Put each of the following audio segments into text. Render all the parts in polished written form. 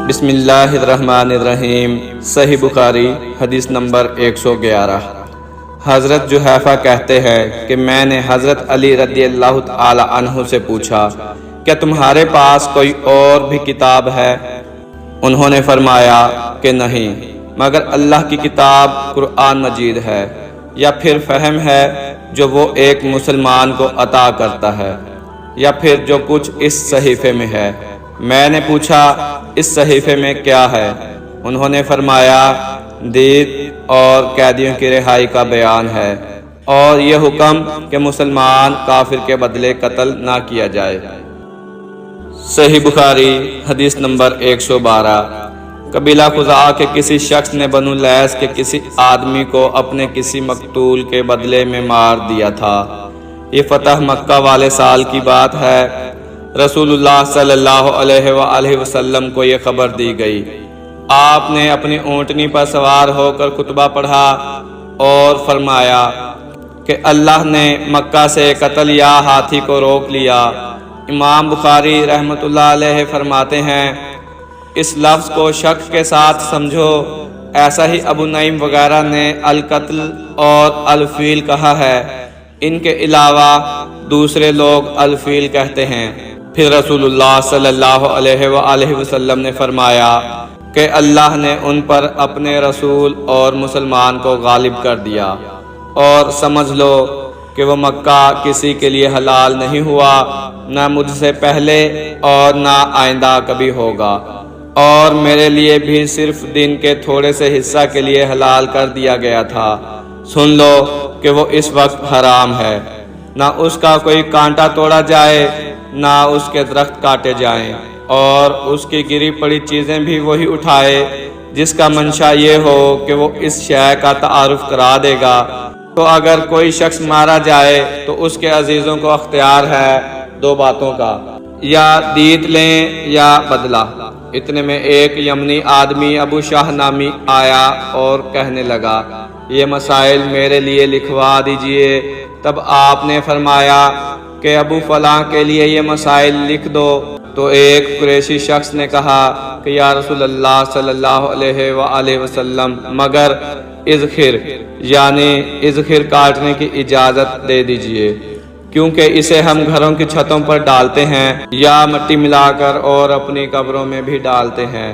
بسم اللہ الرحمن الرحیم۔ صحیح بخاری حدیث نمبر 111۔ حضرت جحیفہ کہتے ہیں کہ میں نے حضرت علی رضی اللہ تعالی عنہ سے پوچھا کیا تمہارے پاس کوئی اور بھی کتاب ہے؟ انہوں نے فرمایا کہ نہیں، مگر اللہ کی کتاب قرآن مجید ہے، یا پھر فہم ہے جو وہ ایک مسلمان کو عطا کرتا ہے، یا پھر جو کچھ اس صحیفے میں ہے۔ میں نے پوچھا اس صحیفے میں کیا ہے؟ انہوں نے فرمایا دیت اور قیدیوں کی رہائی کا بیان ہے، اور یہ حکم کہ مسلمان کافر کے بدلے قتل نہ کیا جائے۔ صحیح بخاری حدیث نمبر 112۔ قبیلہ خزاعہ کے کسی شخص نے بنو لیث کے کسی آدمی کو اپنے کسی مقتول کے بدلے میں مار دیا تھا۔ یہ فتح مکہ والے سال کی بات ہے۔ رسول اللہ صلی اللہ علیہ وآلہ وسلم کو یہ خبر دی گئی۔ آپ نے اپنی اونٹنی پر سوار ہو کر خطبہ پڑھا اور فرمایا کہ اللہ نے مکہ سے قتل یا ہاتھی کو روک لیا۔ امام بخاری رحمۃ اللہ علیہ فرماتے ہیں اس لفظ کو شک کے ساتھ سمجھو، ایسا ہی ابو نعیم وغیرہ نے القتل اور الفیل کہا ہے، ان کے علاوہ دوسرے لوگ الفیل کہتے ہیں۔ پھر رسول اللہ صلی اللہ علیہ وآلہ وسلم نے فرمایا کہ اللہ نے ان پر اپنے رسول اور مسلمان کو غالب کر دیا، اور سمجھ لو کہ وہ مکہ کسی کے لیے حلال نہیں ہوا، نہ مجھ سے پہلے اور نہ آئندہ کبھی ہوگا، اور میرے لیے بھی صرف دن کے تھوڑے سے حصہ کے لیے حلال کر دیا گیا تھا۔ سن لو کہ وہ اس وقت حرام ہے، نہ اس کا کوئی کانٹا توڑا جائے، نہ اس کے درخت کاٹے جائیں، اور اس کی گری پڑی چیزیں بھی وہی اٹھائے جس کا منشا یہ ہو کہ وہ اس شے کا تعارف کرا دے گا۔ تو اگر کوئی شخص مارا جائے تو اس کے عزیزوں کو اختیار ہے دو باتوں کا، یا دیت لیں یا بدلہ۔ اتنے میں ایک یمنی آدمی ابو شاہ نامی آیا اور کہنے لگا یہ مسائل میرے لیے لکھوا دیجئے۔ تب آپ نے فرمایا کہ ابو فلاں کے لیے یہ مسائل لکھ دو۔ تو ایک قریشی شخص نے کہا کہ یا رسول اللہ صلی اللہ علیہ وآلہ وسلم، مگر اذخر یعنی اذخر کاٹنے کی اجازت دے دیجئے، کیونکہ اسے ہم گھروں کی چھتوں پر ڈالتے ہیں یا مٹی ملا کر اور اپنی قبروں میں بھی ڈالتے ہیں۔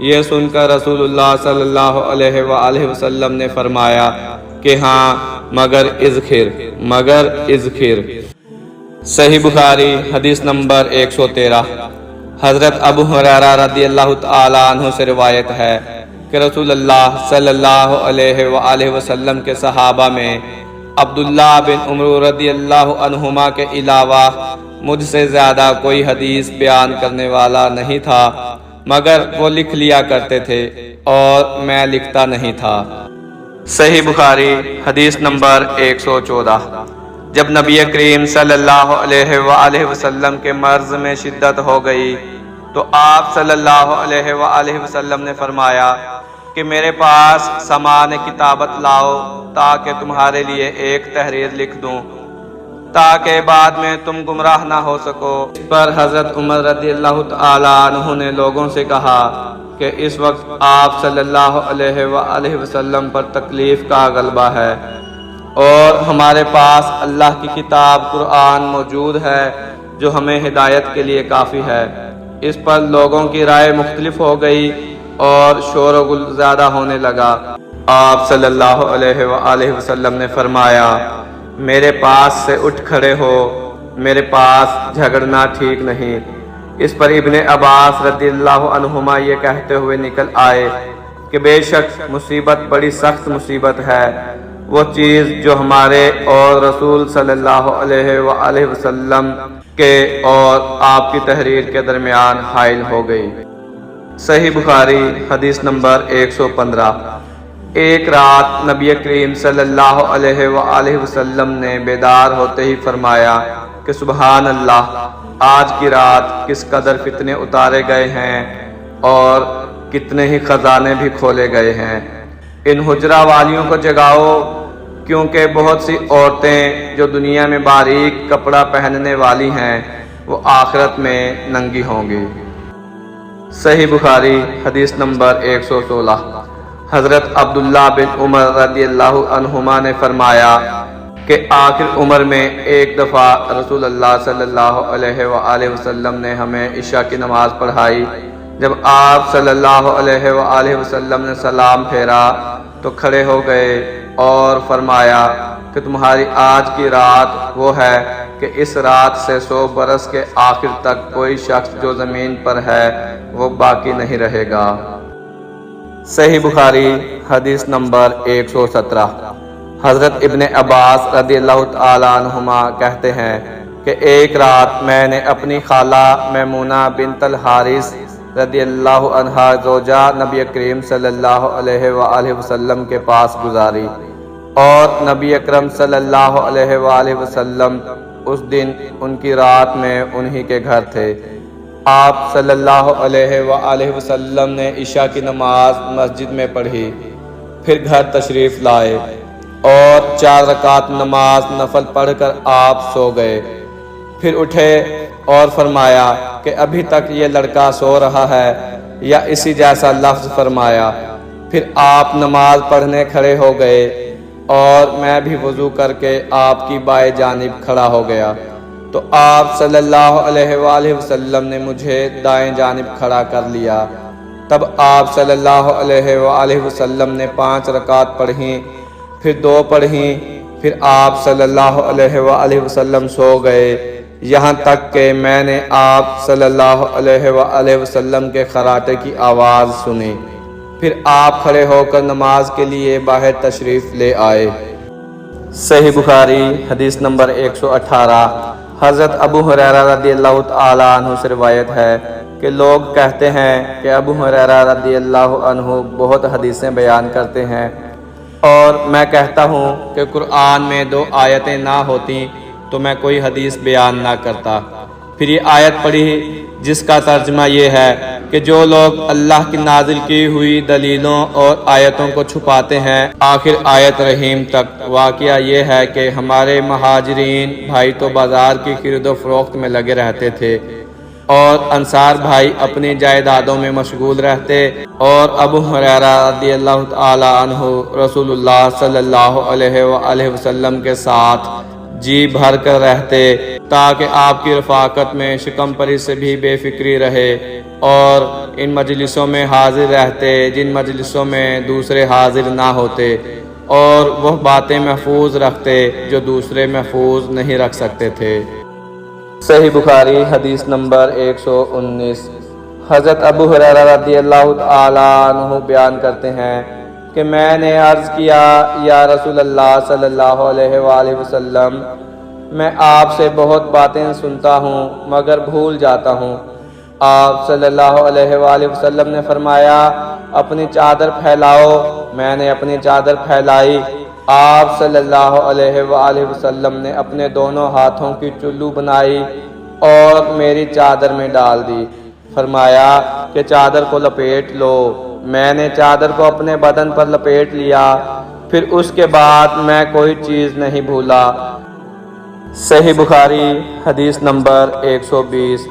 یہ سن کر رسول اللہ صلی اللہ علیہ وآلہ وسلم نے فرمایا کہ ہاں مگر اذخر۔ صحیح بخاری حدیث نمبر 113۔ حضرت ابو ہریرہ رضی اللہ تعالی عنہ سے روایت ہے کہ رسول اللہ صلی اللہ علیہ وآلہ وسلم کے صحابہ میں عبداللہ بن عمر رضی اللہ عنہما کے علاوہ مجھ سے زیادہ کوئی حدیث بیان کرنے والا نہیں تھا، مگر وہ لکھ لیا کرتے تھے اور میں لکھتا نہیں تھا۔ صحیح بخاری حدیث نمبر 114۔ جب نبی کریم صلی اللہ علیہ وآلہ وسلم کے مرض میں شدت ہو گئی تو آپ صلی اللہ علیہ وآلہ وسلم نے فرمایا کہ میرے پاس سامان کتابت لاؤ تاکہ تمہارے لیے ایک تحریر لکھ دوں، تاکہ بعد میں تم گمراہ نہ ہو سکو۔ اس پر حضرت عمر رضی اللہ تعالی عنہ نے لوگوں سے کہا کہ اس وقت آپ صلی اللہ علیہ وآلہ وسلم پر تکلیف کا غلبہ ہے، اور ہمارے پاس اللہ کی کتاب قرآن موجود ہے جو ہمیں ہدایت کے لیے کافی ہے۔ اس پر لوگوں کی رائے مختلف ہو گئی اور شور و گل زیادہ ہونے لگا۔ آپ صلی اللہ علیہ وآلہ وسلم نے فرمایا میرے پاس سے اٹھ کھڑے ہو، میرے پاس جھگڑنا ٹھیک نہیں۔ اس پر ابن عباس رضی اللہ عنہما یہ کہتے ہوئے نکل آئے کہ بے شک مصیبت بڑی سخت مصیبت ہے، وہ چیز جو ہمارے اور رسول صلی اللہ علیہ وآلہ وسلم کے اور آپ کی تحریر کے درمیان حائل ہو گئی۔ صحیح بخاری حدیث نمبر 115۔ ایک رات نبی کریم صلی اللہ علیہ وآلہ وسلم نے بیدار ہوتے ہی فرمایا کہ سبحان اللہ، آج کی رات کس قدر فتنے اتارے گئے ہیں اور کتنے ہی خزانے بھی کھولے گئے ہیں۔ ان حجرہ والیوں کو جگاؤ، کیونکہ بہت سی عورتیں جو دنیا میں باریک کپڑا پہننے والی ہیں وہ آخرت میں ننگی ہوں گی۔ صحیح بخاری حدیث نمبر 116۔ حضرت عبداللہ بن عمر رضی اللہ عنہما نے فرمایا کہ آخر عمر میں ایک دفعہ رسول اللہ صلی اللہ علیہ وآلہ وسلم نے ہمیں عشاء کی نماز پڑھائی۔ جب آپ صلی اللہ علیہ وآلہ وسلم نے سلام پھیرا تو کھڑے ہو گئے اور فرمایا کہ تمہاری آج کی رات وہ ہے کہ اس رات سے 100 برس کے آخر تک کوئی شخص جو زمین پر ہے وہ باقی نہیں رہے گا۔ صحیح بخاری حدیث نمبر 117۔ حضرت ابن عباس رضی اللہ تعالی عنہما کہتے ہیں کہ ایک رات میں نے اپنی خالہ میمونہ بنت الحارث رضی اللہ عنہا زوجہ نبی کریم صلی اللہ علیہ وآلہ وسلم کے پاس گزاری، اور نبی اکرم صلی اللہ علیہ وآلہ وسلم اس دن ان کی رات میں انہی کے گھر تھے۔ آپ صلی اللہ علیہ وآلہ وسلم نے عشاء کی نماز مسجد میں پڑھی، پھر گھر تشریف لائے اور 4 رکعت نماز نفل پڑھ کر آپ سو گئے۔ پھر اٹھے اور فرمایا کہ ابھی تک یہ لڑکا سو رہا ہے، یا اسی جیسا لفظ فرمایا۔ پھر آپ نماز پڑھنے کھڑے ہو گئے اور میں بھی وضو کر کے آپ کی بائیں جانب کھڑا ہو گیا، تو آپ صلی اللہ علیہ وآلہ وسلم نے مجھے دائیں جانب کھڑا کر لیا۔ تب آپ صلی اللہ علیہ وآلہ وسلم نے 5 رکعت پڑھیں، پھر 2 پڑھیں، پھر آپ صلی اللہ علیہ وآلہ وسلم سو گئے، یہاں تک کہ میں نے آپ صلی اللہ علیہ وآلہ وسلم کے خراٹے کی آواز سنی۔ پھر آپ کھڑے ہو کر نماز کے لیے باہر تشریف لے آئے۔ صحیح بخاری حدیث نمبر 118۔ حضرت ابو ہریرہ رضی اللہ تعالی عنہ سے روایت ہے کہ لوگ کہتے ہیں کہ ابو ہریرہ رضی اللہ عنہ بہت حدیثیں بیان کرتے ہیں، اور میں کہتا ہوں کہ قرآن میں 2 آیتیں نہ ہوتی تو میں کوئی حدیث بیان نہ کرتا۔ پھر یہ آیت پڑھی جس کا ترجمہ یہ ہے کہ جو لوگ اللہ کی نازل کی ہوئی دلیلوں اور آیتوں کو چھپاتے ہیں آخر آیت رحیم تک۔ واقعہ یہ ہے کہ ہمارے مہاجرین بھائی تو بازار کی خرید و فروخت میں لگے رہتے تھے، اور انصار بھائی اپنی جائیدادوں میں مشغول رہتے، اور ابو ہریرہ رضی اللہ تعالی عنہ رسول اللہ صلی اللہ علیہ وآلہ وسلم کے ساتھ جی بھر کر رہتے تاکہ آپ کی رفاقت میں شکم پری سے بھی بے فکری رہے، اور ان مجلسوں میں حاضر رہتے جن مجلسوں میں دوسرے حاضر نہ ہوتے، اور وہ باتیں محفوظ رکھتے جو دوسرے محفوظ نہیں رکھ سکتے تھے۔ صحیح بخاری حدیث نمبر 119۔ حضرت ابو ہریرہ رضی اللہ تعالی عنہ بیان کرتے ہیں کہ میں نے عرض کیا، یا رسول اللہ صلی اللہ علیہ وآلہ وسلم، میں آپ سے بہت باتیں سنتا ہوں مگر بھول جاتا ہوں۔ آپ صلی اللہ علیہ وآلہ وسلم نے فرمایا اپنی چادر پھیلاؤ۔ میں نے اپنی چادر پھیلائی۔ آپ صلی اللہ علیہ وآلہ وسلم نے اپنے دونوں ہاتھوں کی چلو بنائی اور میری چادر میں ڈال دی۔ فرمایا کہ چادر کو لپیٹ لو۔ میں نے چادر کو اپنے بدن پر لپیٹ لیا، پھر اس کے بعد میں کوئی چیز نہیں بھولا۔ صحیح بخاری حدیث نمبر 120۔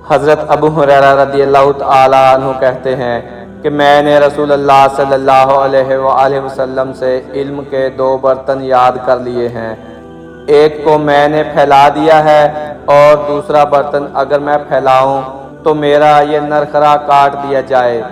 حضرت ابو ہریرہ رضی اللہ تعالی عنہ کہتے ہیں کہ میں نے رسول اللہ صلی اللہ علیہ وآلہ وسلم سے علم کے 2 برتن یاد کر لیے ہیں، ایک کو میں نے پھیلا دیا ہے، اور دوسرا برتن اگر میں پھیلاؤں تو میرا یہ نرخرا کاٹ دیا جائے۔